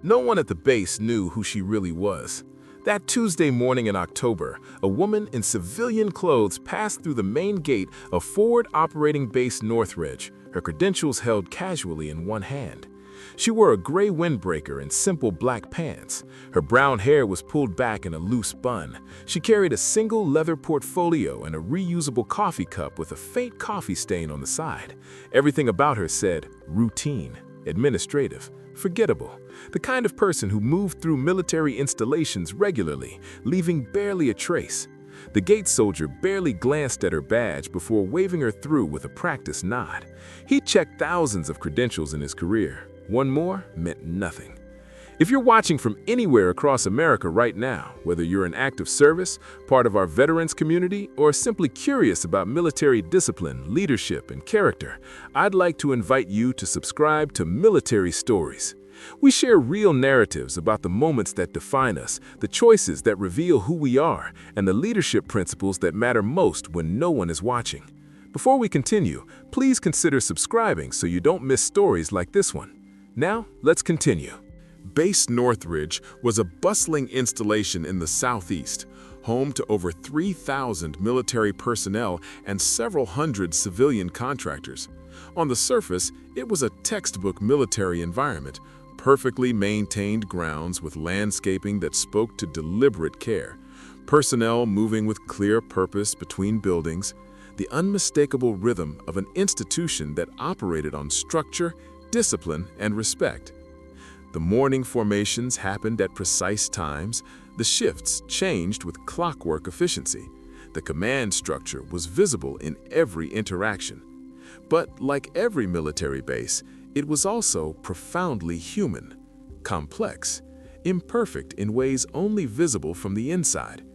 No one at the base knew who she really was. That Tuesday morning in October, a woman in civilian clothes passed through the main gate of Forward Operating Base Northridge, her credentials held casually in one hand. She wore a gray windbreaker and simple black pants. Her brown hair was pulled back in a loose bun. She carried a single leather portfolio and a reusable coffee cup with a faint coffee stain on the side. Everything about her said routine, administrative, forgettable. The kind of person who moved through military installations regularly, leaving barely a trace. The gate soldier barely glanced at her badge before waving her through with a practiced nod. He checked thousands of credentials in his career. One more meant nothing. If you're watching from anywhere across America right now, whether you're in active service, part of our veterans community, or simply curious about military discipline, leadership, and character, I'd like to invite you to subscribe to Military Stories. We share real narratives about the moments that define us, the choices that reveal who we are, and the leadership principles that matter most when no one is watching. Before we continue, please consider subscribing so you don't miss stories like this one. Now, let's continue. Base Northridge was a bustling installation in the southeast, home to over 3,000 military personnel and several hundred civilian contractors. On the surface, it was a textbook military environment, perfectly maintained grounds with landscaping that spoke to deliberate care, personnel moving with clear purpose between buildings, the unmistakable rhythm of an institution that operated on structure, discipline, and respect. The morning formations happened at precise times, the shifts changed with clockwork efficiency. The command structure was visible in every interaction. But like every military base, it was also profoundly human, complex, imperfect in ways only visible from the inside.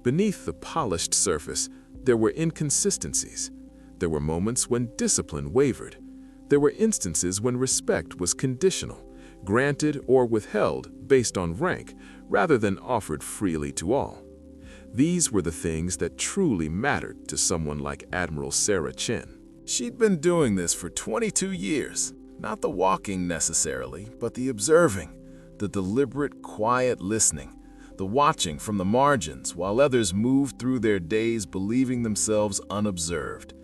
Beneath the polished surface, there were inconsistencies. There were moments when discipline wavered. There were instances when respect was conditional, granted or withheld based on rank, rather than offered freely to all. These were the things that truly mattered to someone like Admiral Sarah Chen. She'd been doing this for 22 years, not the walking necessarily, but the observing, the deliberate, quiet listening, the watching from the margins while others moved through their days believing themselves unobserved.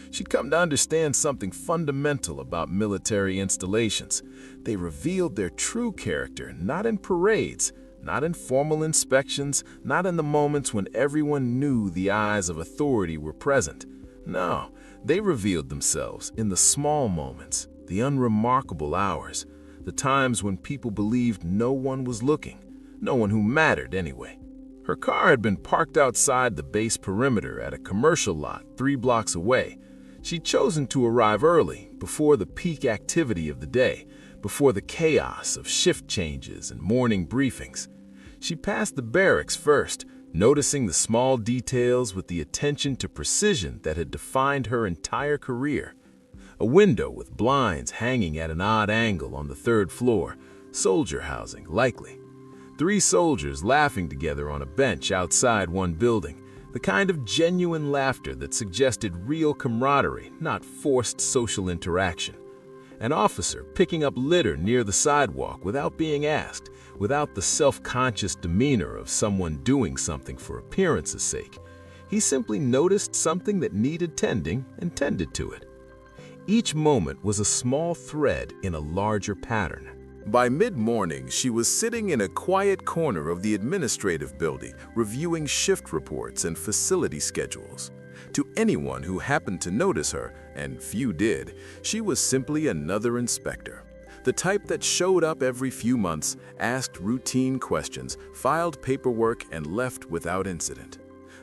She'd come to understand something fundamental about military installations. They revealed their true character, not in parades, not in formal inspections, not in the moments when everyone knew the eyes of authority were present. No, they revealed themselves in the small moments, the unremarkable hours, the times when people believed no one was looking, no one who mattered anyway. Her car had been parked outside the base perimeter at a commercial lot 3 blocks away. She'd chosen to arrive early, before the peak activity of the day, before the chaos of shift changes and morning briefings. She passed the barracks first, noticing the small details with the attention to precision that had defined her entire career. A window with blinds hanging at an odd angle on the 3rd floor, soldier housing, likely. 3 soldiers laughing together on a bench outside one building. The kind of genuine laughter that suggested real camaraderie, not forced social interaction. An officer picking up litter near the sidewalk without being asked, without the self-conscious demeanor of someone doing something for appearance's sake. He simply noticed something that needed tending and tended to it. Each moment was a small thread in a larger pattern. By mid-morning, she was sitting in a quiet corner of the administrative building, reviewing shift reports and facility schedules. To anyone who happened to notice her, and few did, she was simply another inspector. The type that showed up every few months, asked routine questions, filed paperwork, and left without incident.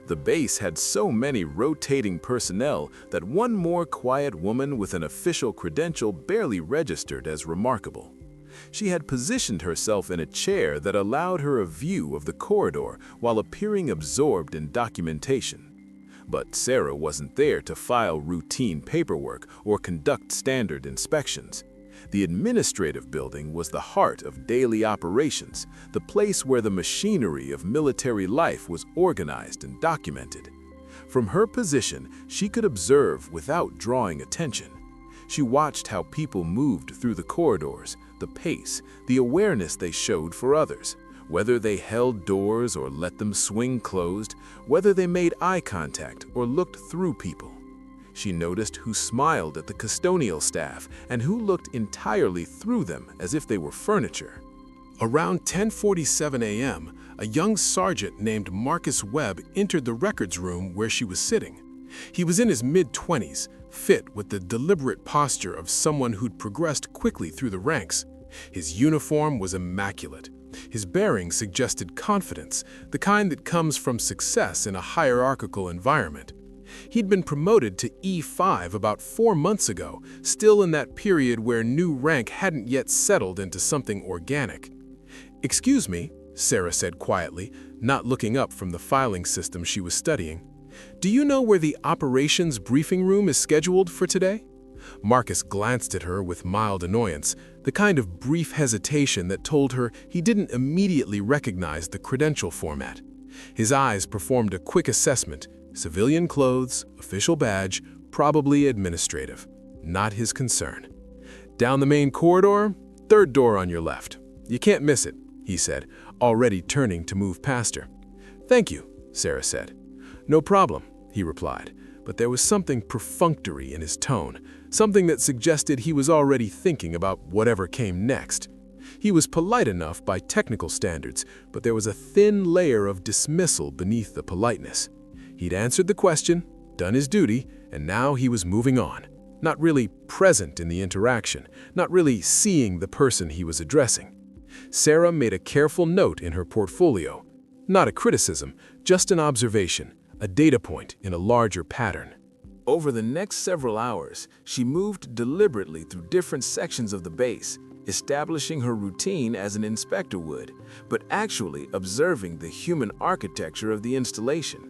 The base had so many rotating personnel that one more quiet woman with an official credential barely registered as remarkable. She had positioned herself in a chair that allowed her a view of the corridor while appearing absorbed in documentation. But Sarah wasn't there to file routine paperwork or conduct standard inspections. The administrative building was the heart of daily operations, the place where the machinery of military life was organized and documented. From her position, she could observe without drawing attention. She watched how people moved through the corridors, the pace, the awareness they showed for others. Whether they held doors or let them swing closed, whether they made eye contact or looked through people. She noticed who smiled at the custodial staff and who looked entirely through them as if they were furniture. Around 10:47 a.m., a young sergeant named Marcus Webb entered the records room where she was sitting. He was in his mid-20s, fit with the deliberate posture of someone who'd progressed quickly through the ranks. His uniform was immaculate. His bearing suggested confidence, the kind that comes from success in a hierarchical environment. He'd been promoted to E5 about 4 months ago, still in that period where new rank hadn't yet settled into something organic. "Excuse me," Sarah said quietly, not looking up from the filing system she was studying. "Do you know where the operations briefing room is scheduled for today?" Marcus glanced at her with mild annoyance, the kind of brief hesitation that told her he didn't immediately recognize the credential format. His eyes performed a quick assessment. Civilian clothes, official badge, probably administrative. Not his concern. "Down the main corridor, third door on your left. You can't miss it," he said, already turning to move past her. "Thank you," Sarah said. "No problem," he replied, but there was something perfunctory in his tone, something that suggested he was already thinking about whatever came next. He was polite enough by technical standards, but there was a thin layer of dismissal beneath the politeness. He'd answered the question, done his duty, and now he was moving on. Not really present in the interaction, not really seeing the person he was addressing. Sarah made a careful note in her portfolio. Not a criticism, just an observation, a data point in a larger pattern. Over the next several hours, she moved deliberately through different sections of the base, establishing her routine as an inspector would, but actually observing the human architecture of the installation.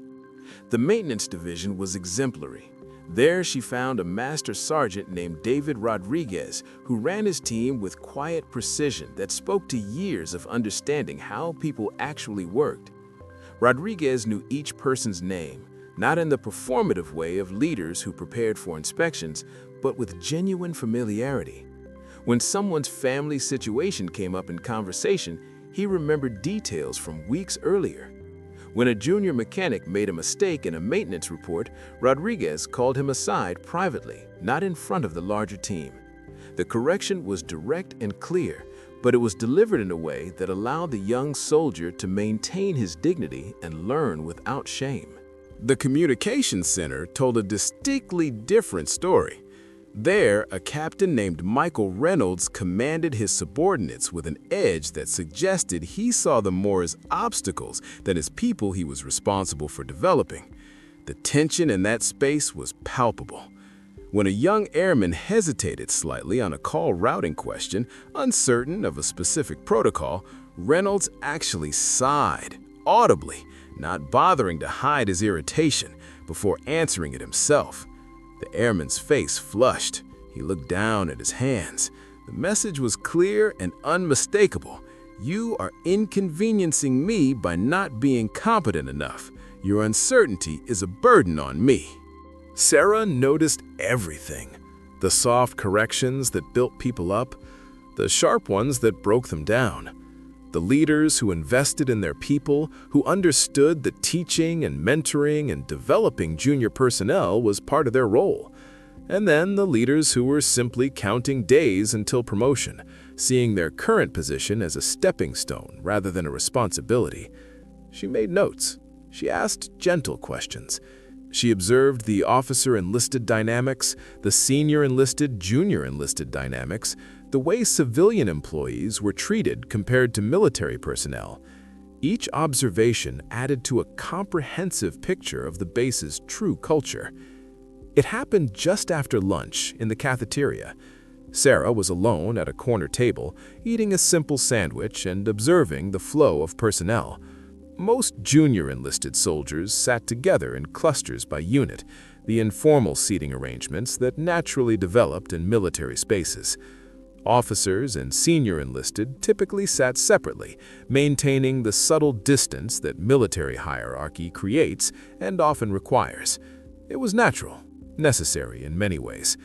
The maintenance division was exemplary. There she found a master sergeant named David Rodriguez, who ran his team with quiet precision that spoke to years of understanding how people actually worked. Rodriguez knew each person's name, not in the performative way of leaders who prepared for inspections, but with genuine familiarity. When someone's family situation came up in conversation, he remembered details from weeks earlier. When a junior mechanic made a mistake in a maintenance report, Rodriguez called him aside privately, not in front of the larger team. The correction was direct and clear, but it was delivered in a way that allowed the young soldier to maintain his dignity and learn without shame. The communications center told a distinctly different story. There, a captain named Michael Reynolds commanded his subordinates with an edge that suggested he saw them more as obstacles than as people he was responsible for developing. The tension in that space was palpable. When a young airman hesitated slightly on a call routing question, uncertain of a specific protocol, Reynolds actually sighed, audibly, not bothering to hide his irritation before answering it himself. The airman's face flushed. He looked down at his hands. The message was clear and unmistakable. "You are inconveniencing me by not being competent enough. Your uncertainty is a burden on me." Sarah noticed everything. The soft corrections that built people up, the sharp ones that broke them down. The leaders who invested in their people, who understood that teaching and mentoring and developing junior personnel was part of their role. And then the leaders who were simply counting days until promotion, seeing their current position as a stepping stone rather than a responsibility. She made notes. She asked gentle questions. She observed the officer-enlisted dynamics, the senior enlisted, junior enlisted dynamics, the way civilian employees were treated compared to military personnel. Each observation added to a comprehensive picture of the base's true culture. It happened just after lunch in the cafeteria. Sarah was alone at a corner table, eating a simple sandwich and observing the flow of personnel. Most junior enlisted soldiers sat together in clusters by unit, the informal seating arrangements that naturally developed in military spaces. Officers and senior enlisted typically sat separately, maintaining the subtle distance that military hierarchy creates and often requires. It was natural, necessary in many ways,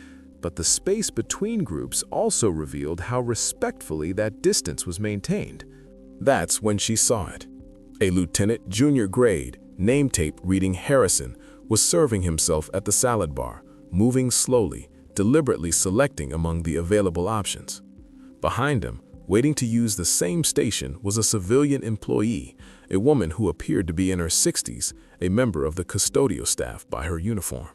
But the space between groups also revealed how respectfully that distance was maintained. That's when she saw it. A lieutenant junior grade, name tape reading Harrison, was serving himself at the salad bar, moving slowly, deliberately selecting among the available options. Behind him, waiting to use the same station, was a civilian employee, a woman who appeared to be in her 60s, a member of the custodial staff by her uniform.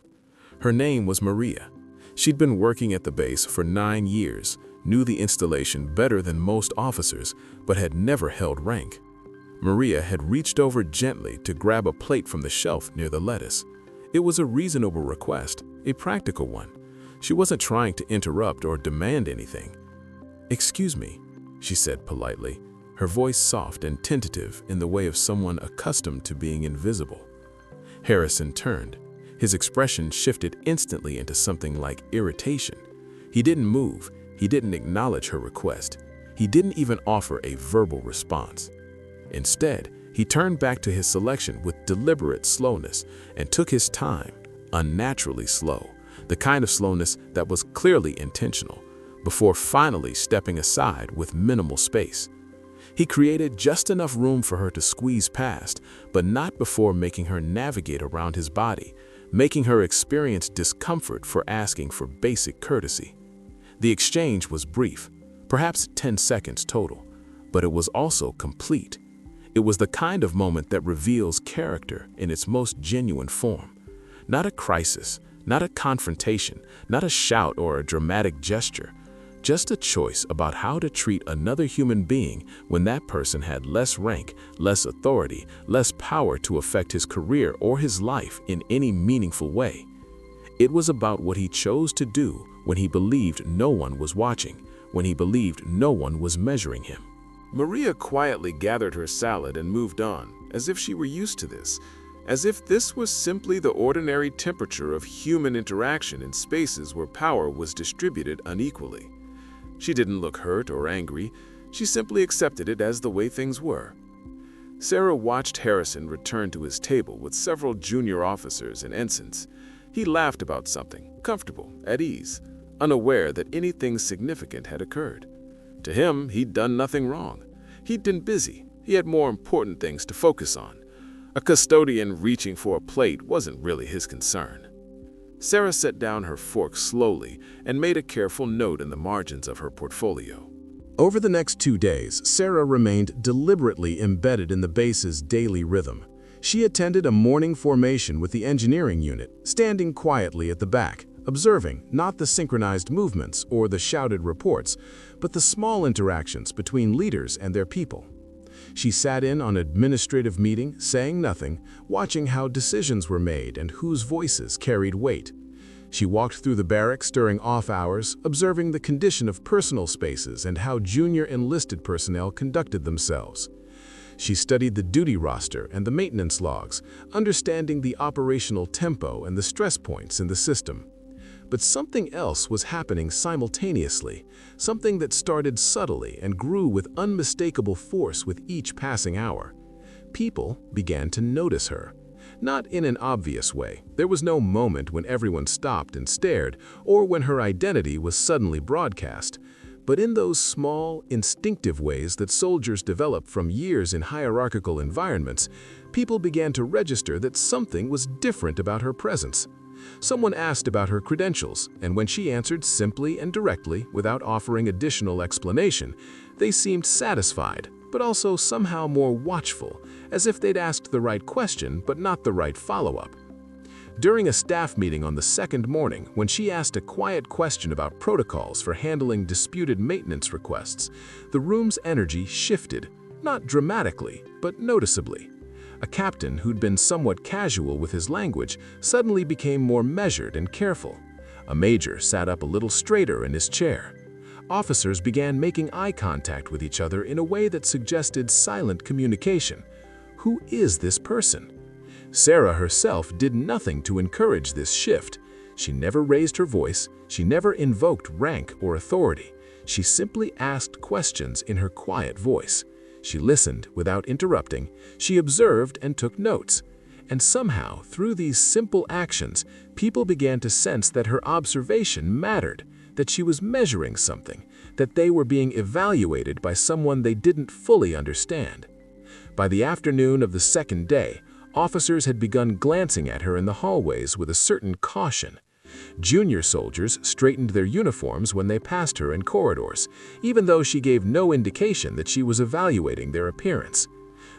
Her name was Maria. She'd been working at the base for 9 years, knew the installation better than most officers, but had never held rank. Maria had reached over gently to grab a plate from the shelf near the lettuce. It was a reasonable request, a practical one. She wasn't trying to interrupt or demand anything. "Excuse me," she said politely, her voice soft and tentative in the way of someone accustomed to being invisible. Harrison turned. His expression shifted instantly into something like irritation. He didn't move. He didn't acknowledge her request. He didn't even offer a verbal response. Instead, he turned back to his selection with deliberate slowness and took his time, unnaturally slow, the kind of slowness that was clearly intentional, before finally stepping aside with minimal space. He created just enough room for her to squeeze past, but not before making her navigate around his body, making her experience discomfort for asking for basic courtesy. The exchange was brief, perhaps 10 seconds total, but it was also complete. It was the kind of moment that reveals character in its most genuine form. Not a crisis, not a confrontation, not a shout or a dramatic gesture, just a choice about how to treat another human being when that person had less rank, less authority, less power to affect his career or his life in any meaningful way. It was about what he chose to do when he believed no one was watching, when he believed no one was measuring him. Maria quietly gathered her salad and moved on, as if she were used to this, as if this was simply the ordinary temperature of human interaction in spaces where power was distributed unequally. She didn't look hurt or angry. She simply accepted it as the way things were. Sarah watched Harrison return to his table with several junior officers and ensigns. He laughed about something, comfortable, at ease, unaware that anything significant had occurred. To him, he'd done nothing wrong. He'd been busy. He had more important things to focus on. A custodian reaching for a plate wasn't really his concern. Sarah set down her fork slowly and made a careful note in the margins of her portfolio. Over the next 2 days, Sarah remained deliberately embedded in the base's daily rhythm. She attended a morning formation with the engineering unit, standing quietly at the back, observing not the synchronized movements or the shouted reports, but the small interactions between leaders and their people. She sat in on an administrative meeting, saying nothing, watching how decisions were made and whose voices carried weight. She walked through the barracks during off hours, observing the condition of personal spaces and how junior enlisted personnel conducted themselves. She studied the duty roster and the maintenance logs, understanding the operational tempo and the stress points in the system. But something else was happening simultaneously, something that started subtly and grew with unmistakable force with each passing hour. People began to notice her. Not in an obvious way. There was no moment when everyone stopped and stared, or when her identity was suddenly broadcast. But in those small, instinctive ways that soldiers develop from years in hierarchical environments, people began to register that something was different about her presence. Someone asked about her credentials, and when she answered simply and directly, without offering additional explanation, they seemed satisfied, but also somehow more watchful, as if they'd asked the right question but not the right follow-up. During a staff meeting on the second morning, when she asked a quiet question about protocols for handling disputed maintenance requests, the room's energy shifted, not dramatically, but noticeably. A captain who'd been somewhat casual with his language suddenly became more measured and careful. A major sat up a little straighter in his chair. Officers began making eye contact with each other in a way that suggested silent communication. Who is this person? Sarah herself did nothing to encourage this shift. She never raised her voice. She never invoked rank or authority. She simply asked questions in her quiet voice. She listened without interrupting. She observed and took notes. And somehow, through these simple actions, people began to sense that her observation mattered, that she was measuring something, that they were being evaluated by someone they didn't fully understand. By the afternoon of the second day, officers had begun glancing at her in the hallways with a certain caution. Junior soldiers straightened their uniforms when they passed her in corridors, even though she gave no indication that she was evaluating their appearance.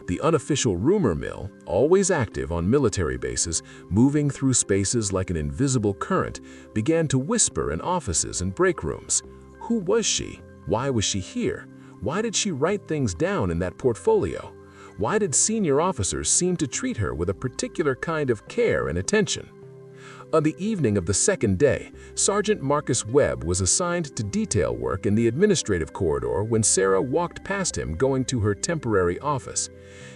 The unofficial rumor mill, always active on military bases, moving through spaces like an invisible current, began to whisper in offices and break rooms. Who was she? Why was she here? Why did she write things down in that portfolio? Why did senior officers seem to treat her with a particular kind of care and attention? On the evening of the second day, Sergeant Marcus Webb was assigned to detail work in the administrative corridor when Sarah walked past him going to her temporary office.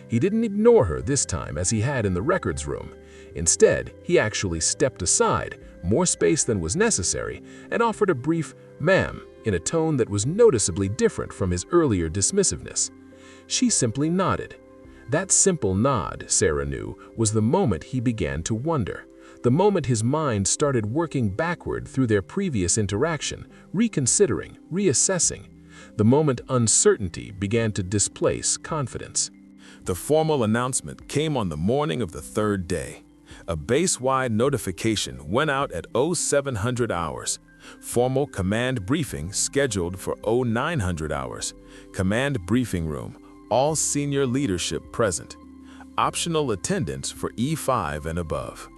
He didn't ignore her this time as he had in the records room. Instead, he actually stepped aside, more space than was necessary, and offered a brief "ma'am" in a tone that was noticeably different from his earlier dismissiveness. She simply nodded. That simple nod, Sarah knew, was the moment he began to wonder. The moment his mind started working backward through their previous interaction, reconsidering, reassessing. The moment uncertainty began to displace confidence. The formal announcement came on the morning of the third day. A base-wide notification went out at 0700 hours. Formal command briefing scheduled for 0900 hours. Command briefing room, all senior leadership present. Optional attendance for E5 and above.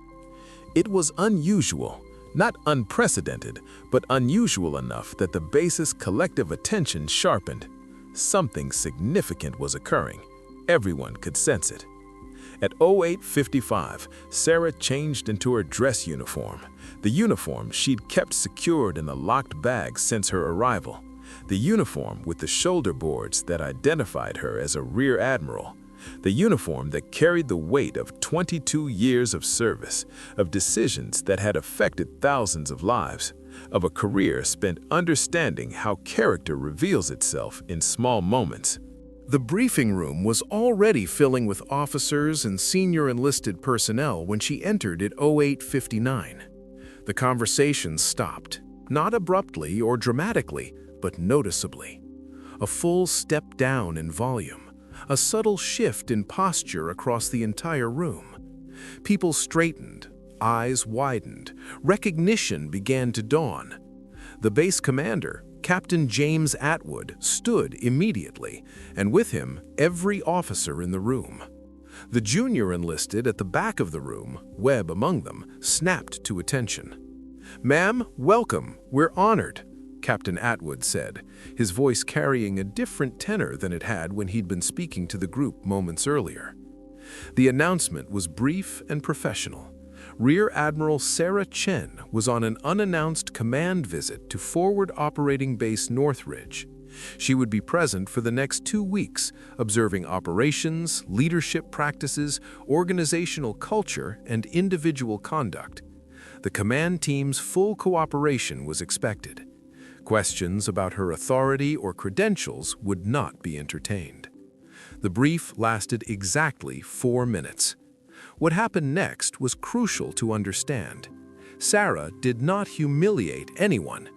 It was unusual, not unprecedented, but unusual enough that the base's collective attention sharpened. Something significant was occurring. Everyone could sense it. At 08:55, Sarah changed into her dress uniform, the uniform she'd kept secured in a locked bag since her arrival, the uniform with the shoulder boards that identified her as a Rear Admiral, the uniform that carried the weight of 22 years of service, of decisions that had affected thousands of lives, of a career spent understanding how character reveals itself in small moments. The briefing room was already filling with officers and senior enlisted personnel when she entered at 08:59. The conversation stopped, not abruptly or dramatically, but noticeably. A full step down in volume, a subtle shift in posture across the entire room. People straightened, eyes widened, recognition began to dawn. The base commander, Captain James Atwood, stood immediately, and with him, every officer in the room. The junior enlisted at the back of the room, Webb among them, snapped to attention. "Ma'am, welcome. We're honored," Captain Atwood said, his voice carrying a different tenor than it had when he'd been speaking to the group moments earlier. The announcement was brief and professional. Rear Admiral Sarah Chen was on an unannounced command visit to Forward Operating Base Northridge. She would be present for the next 2 weeks, observing operations, leadership practices, organizational culture, and individual conduct. The command team's full cooperation was expected. Questions about her authority or credentials would not be entertained. The brief lasted exactly 4 minutes. What happened next was crucial to understand. Sarah did not humiliate anyone.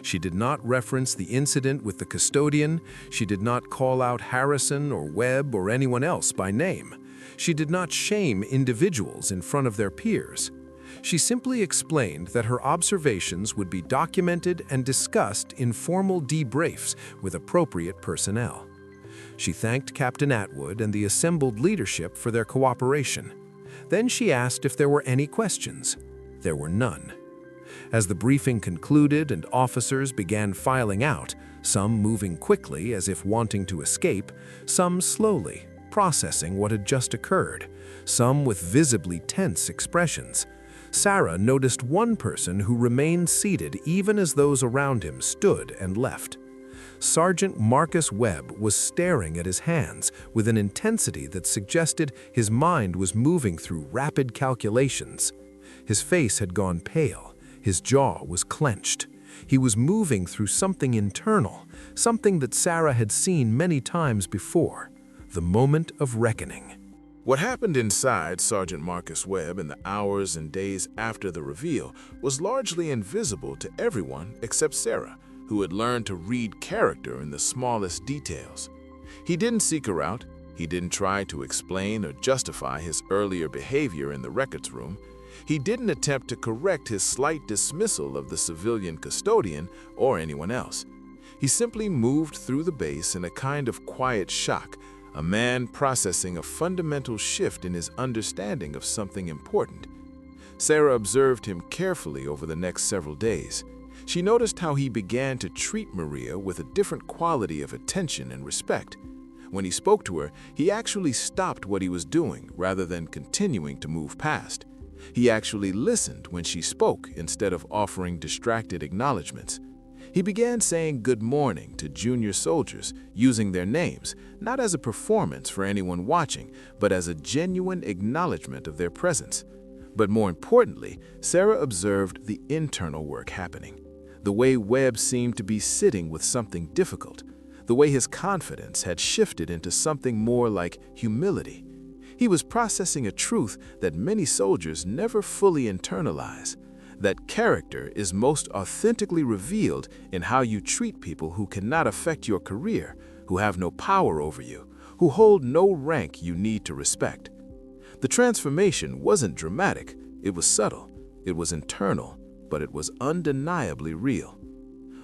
She did not reference the incident with the custodian. She did not call out Harrison or Webb or anyone else by name. She did not shame individuals in front of their peers. She simply explained that her observations would be documented and discussed in formal debriefs with appropriate personnel. She thanked Captain Atwood and the assembled leadership for their cooperation. Then she asked if there were any questions. There were none. As the briefing concluded and officers began filing out, some moving quickly as if wanting to escape, some slowly, processing what had just occurred, some with visibly tense expressions, Sarah noticed one person who remained seated even as those around him stood and left. Sergeant Marcus Webb was staring at his hands with an intensity that suggested his mind was moving through rapid calculations. His face had gone pale, his jaw was clenched. He was moving through something internal, something that Sarah had seen many times before, the moment of reckoning. What happened inside Sergeant Marcus Webb in the hours and days after the reveal was largely invisible to everyone except Sarah, who had learned to read character in the smallest details. He didn't seek her out. He didn't try to explain or justify his earlier behavior in the records room. He didn't attempt to correct his slight dismissal of the civilian custodian or anyone else. He simply moved through the base in a kind of quiet shock, a man processing a fundamental shift in his understanding of something important. Sarah observed him carefully over the next several days. She noticed how he began to treat Maria with a different quality of attention and respect. When he spoke to her, he actually stopped what he was doing rather than continuing to move past. He actually listened when she spoke instead of offering distracted acknowledgments. He began saying good morning to junior soldiers, using their names, not as a performance for anyone watching, but as a genuine acknowledgement of their presence. But more importantly, Sarah observed the internal work happening. The way Webb seemed to be sitting with something difficult. The way his confidence had shifted into something more like humility. He was processing a truth that many soldiers never fully internalize. That character is most authentically revealed in how you treat people who cannot affect your career, who have no power over you, who hold no rank you need to respect. The transformation wasn't dramatic, it was subtle, it was internal, but it was undeniably real.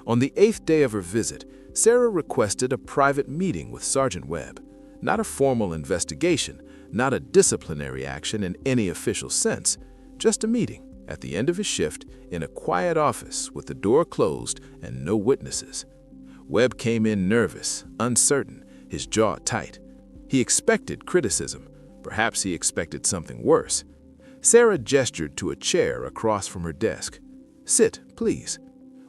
On the 8th day of her visit, Sarah requested a private meeting with Sergeant Webb. Not a formal investigation, not a disciplinary action in any official sense, just a meeting at the end of his shift in a quiet office with the door closed and no witnesses. Webb came in nervous, uncertain, his jaw tight. He expected criticism. Perhaps he expected something worse. Sarah gestured to a chair across from her desk. "Sit, please."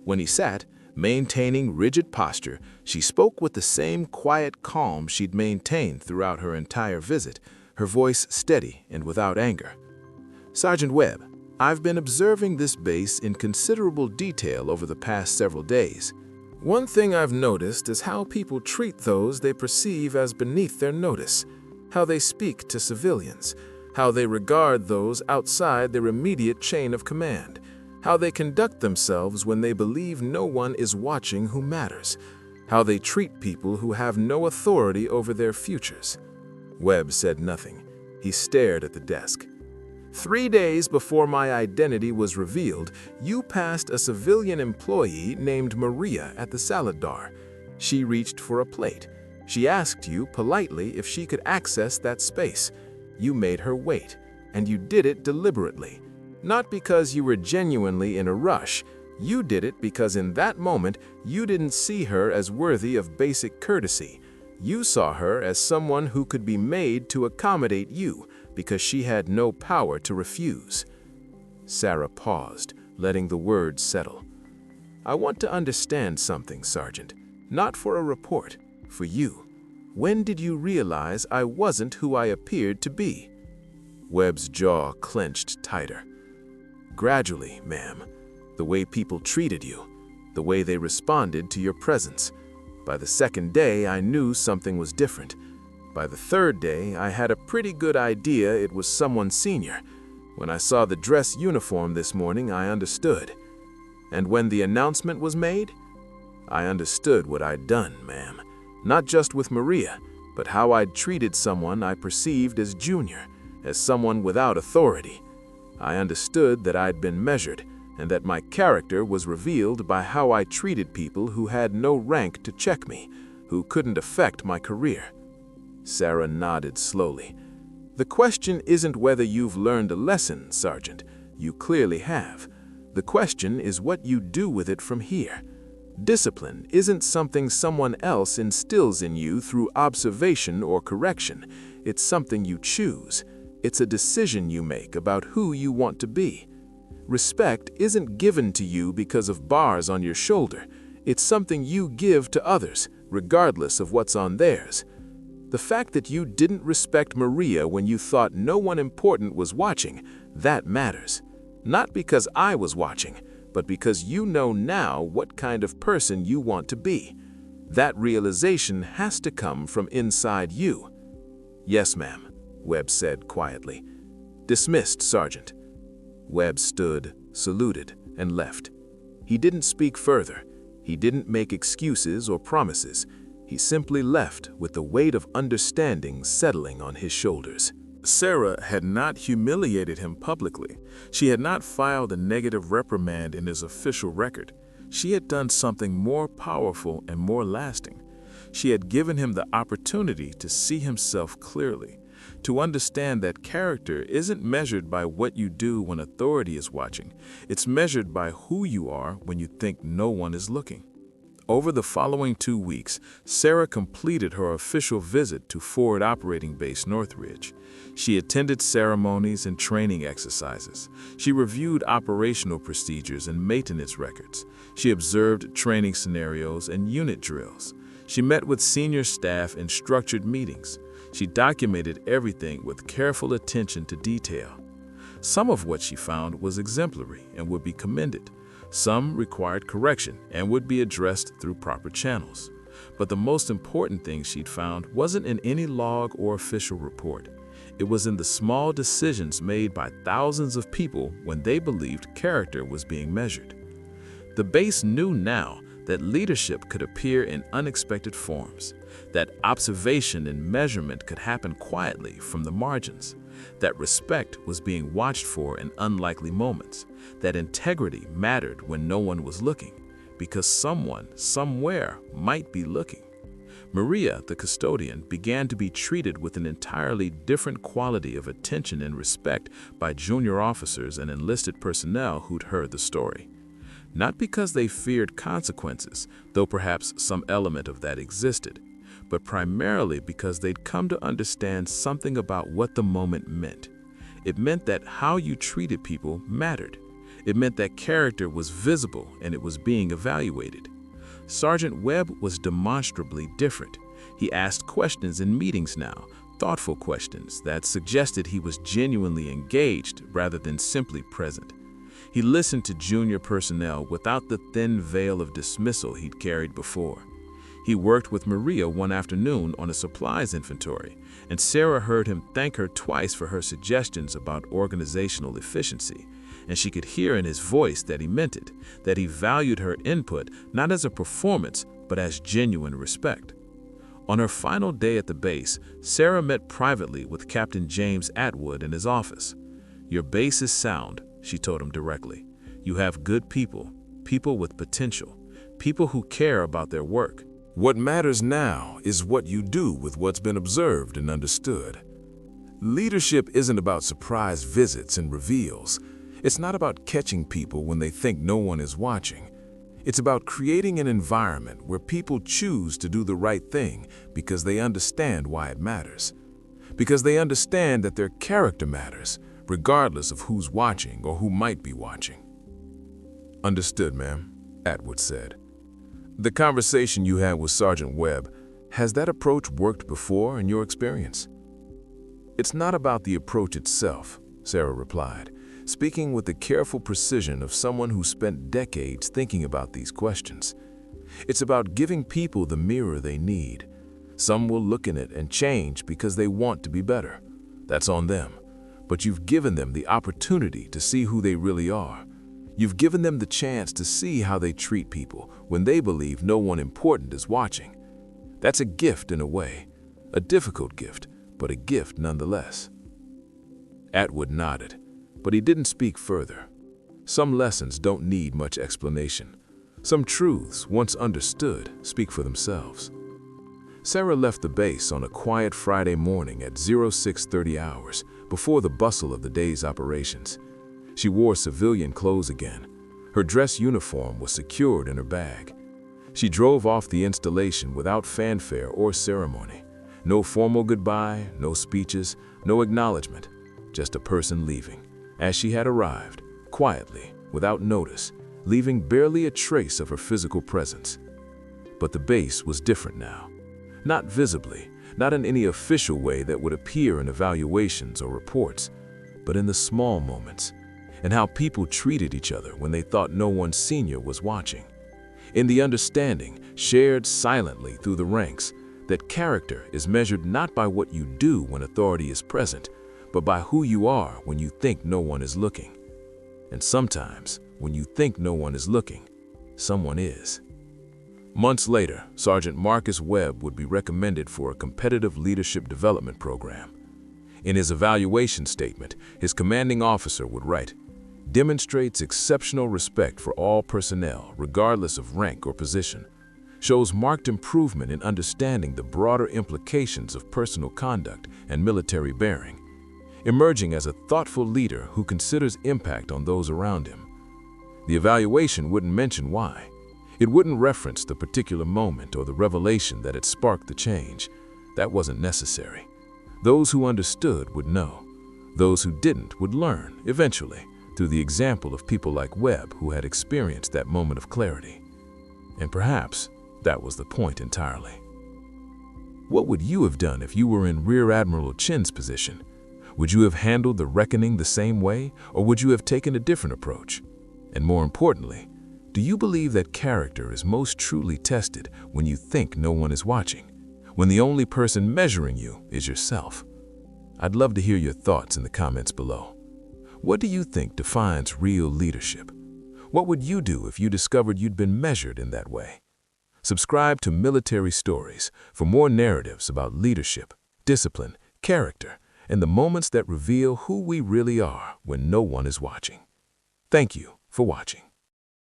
When he sat, maintaining rigid posture, she spoke with the same quiet calm she'd maintained throughout her entire visit, her voice steady and without anger. "Sergeant Webb, I've been observing this base in considerable detail over the past several days. One thing I've noticed is how people treat those they perceive as beneath their notice, how they speak to civilians, how they regard those outside their immediate chain of command, how they conduct themselves when they believe no one is watching who matters, how they treat people who have no authority over their futures." Webb said nothing. He stared at the desk. "3 days before my identity was revealed, you passed a civilian employee named Maria at the salad bar. She reached for a plate. She asked you politely if she could access that space. You made her wait, and you did it deliberately. Not because you were genuinely in a rush. You did it because in that moment, you didn't see her as worthy of basic courtesy. You saw her as someone who could be made to accommodate you, because she had no power to refuse." Sarah paused, letting the words settle. "I want to understand something, Sergeant. Not for a report, for you. When did you realize I wasn't who I appeared to be?" Webb's jaw clenched tighter. "Gradually, ma'am. The way people treated you, the way they responded to your presence. By the 2nd day, I knew something was different. By the 3rd day, I had a pretty good idea it was someone senior. When I saw the dress uniform this morning, I understood. And when the announcement was made, I understood what I'd done, ma'am. Not just with Maria, but how I'd treated someone I perceived as junior, as someone without authority. I understood that I'd been measured, and that my character was revealed by how I treated people who had no rank to check me, who couldn't affect my career." Sarah nodded slowly. "The question isn't whether you've learned a lesson, Sergeant. You clearly have. The question is what you do with it from here. Discipline isn't something someone else instills in you through observation or correction. It's something you choose. It's a decision you make about who you want to be. Respect isn't given to you because of bars on your shoulder. It's something you give to others, regardless of what's on theirs. The fact that you didn't respect Maria when you thought no one important was watching, that matters. Not because I was watching, but because you know now what kind of person you want to be. That realization has to come from inside you." "Yes, ma'am." Webb said quietly. "Dismissed, Sergeant." Webb stood, saluted, and left. He didn't speak further. He didn't make excuses or promises. He simply left with the weight of understanding settling on his shoulders. Sarah had not humiliated him publicly. She had not filed a negative reprimand in his official record. She had done something more powerful and more lasting. She had given him the opportunity to see himself clearly, to understand that character isn't measured by what you do when authority is watching. It's measured by who you are when you think no one is looking. Over the following 2 weeks, Sarah completed her official visit to Forward Operating Base Northridge. She attended ceremonies and training exercises. She reviewed operational procedures and maintenance records. She observed training scenarios and unit drills. She met with senior staff in structured meetings. She documented everything with careful attention to detail. Some of what she found was exemplary and would be commended. Some required correction and would be addressed through proper channels. But the most important thing she'd found wasn't in any log or official report. It was in the small decisions made by thousands of people when they believed character was being measured. The base knew now that leadership could appear in unexpected forms, that observation and measurement could happen quietly from the margins, that respect was being watched for in unlikely moments, that integrity mattered when no one was looking, because someone, somewhere, might be looking. Maria, the custodian, began to be treated with an entirely different quality of attention and respect by junior officers and enlisted personnel who'd heard the story. Not because they feared consequences, though perhaps some element of that existed, but primarily because they'd come to understand something about what the moment meant. It meant that how you treated people mattered. It meant that character was visible and it was being evaluated. Sergeant Webb was demonstrably different. He asked questions in meetings now, thoughtful questions that suggested he was genuinely engaged rather than simply present. He listened to junior personnel without the thin veil of dismissal he'd carried before. He worked with Maria one afternoon on a supplies inventory, and Sarah heard him thank her twice for her suggestions about organizational efficiency, and she could hear in his voice that he meant it, that he valued her input not as a performance, but as genuine respect. On her final day at the base, Sarah met privately with Captain James Atwood in his office. "Your base is sound," she told him directly. "You have good people, people with potential, people who care about their work. What matters now is what you do with what's been observed and understood. Leadership isn't about surprise visits and reveals. It's not about catching people when they think no one is watching. It's about creating an environment where people choose to do the right thing because they understand why it matters. Because they understand that their character matters, regardless of who's watching or who might be watching." "Understood, ma'am," Atwood said. "The conversation you had with Sergeant Webb, has that approach worked before in your experience?" "It's not about the approach itself," Sarah replied, speaking with the careful precision of someone who spent decades thinking about these questions. "It's about giving people the mirror they need. Some will look in it and change because they want to be better. That's on them. But you've given them the opportunity to see who they really are. You've given them the chance to see how they treat people when they believe no one important is watching. That's a gift in a way, a difficult gift, but a gift nonetheless." Atwood nodded, but he didn't speak further. Some lessons don't need much explanation. Some truths, once understood, speak for themselves. Sarah left the base on a quiet Friday morning at 0630 hours, before the bustle of the day's operations. She wore civilian clothes again. Her dress uniform was secured in her bag. She drove off the installation without fanfare or ceremony. No formal goodbye, no speeches, no acknowledgement. Just a person leaving, as she had arrived, quietly, without notice, leaving barely a trace of her physical presence. But the base was different now. Not visibly, not in any official way that would appear in evaluations or reports, but in the small moments, and how people treated each other when they thought no one senior was watching. In the understanding, shared silently through the ranks, that character is measured not by what you do when authority is present, but by who you are when you think no one is looking. And sometimes, when you think no one is looking, someone is. Months later, Sergeant Webb would be recommended for a competitive leadership development program. In his evaluation statement, his commanding officer would write, "Demonstrates exceptional respect for all personnel, regardless of rank or position. Shows marked improvement in understanding the broader implications of personal conduct and military bearing. Emerging as a thoughtful leader who considers impact on those around him." The evaluation wouldn't mention why. It wouldn't reference the particular moment or the revelation that had sparked the change. That wasn't necessary. Those who understood would know. Those who didn't would learn, eventually, through the example of people like Webb who had experienced that moment of clarity. And perhaps that was the point entirely. What would you have done if you were in Rear Admiral Chen's position? Would you have handled the reckoning the same way, or would you have taken a different approach? And more importantly, do you believe that character is most truly tested when you think no one is watching, when the only person measuring you is yourself? I'd love to hear your thoughts in the comments below. What do you think defines real leadership? What would you do if you discovered you'd been measured in that way? Subscribe to Military Stories for more narratives about leadership, discipline, character, and the moments that reveal who we really are when no one is watching. Thank you for watching.